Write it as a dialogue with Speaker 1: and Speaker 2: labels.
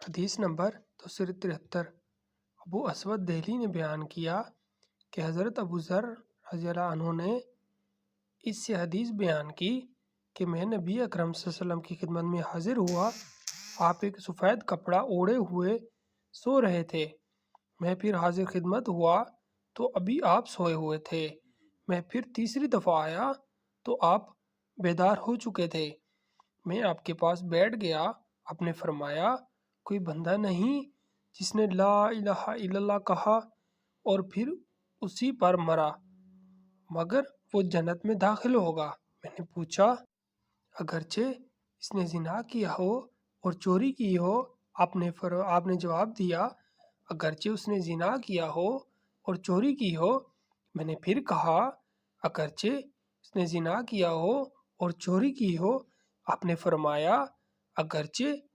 Speaker 1: حدیث نمبر 273۔ ابو اسود دہلی نے بیان کیا کہ حضرت ابو ذر رضی اللہ عنہ نے اس سے حدیث بیان کی کہ میں نبی اکرم صلی اللہ علیہ وسلم کی خدمت میں حاضر ہوا۔ آپ ایک سفید کپڑا اوڑھے ہوئے سو رہے تھے۔ میں پھر حاضر خدمت ہوا تو ابھی آپ سوئے ہوئے تھے۔ میں پھر تیسری دفعہ آیا تو آپ بیدار ہو چکے تھے۔ میں آپ کے پاس بیٹھ گیا۔ آپ نے فرمایا، کوئی بندہ نہیں جس نے لا الہ الا اللہ کہا اور پھر اسی پر مرا مگر وہ جنت میں داخل ہوگا۔ میں نے پوچھا، اگرچہ اس نے زنا کیا ہو اور چوری کی ہو؟ آپ نے جواب دیا، اگرچہ اس نے زنا کیا ہو اور چوری کی ہو۔ میں نے پھر کہا، اگرچہ اس نے زنا کیا ہو اور چوری کی ہو؟ آپ نے فرمایا، اگرچہ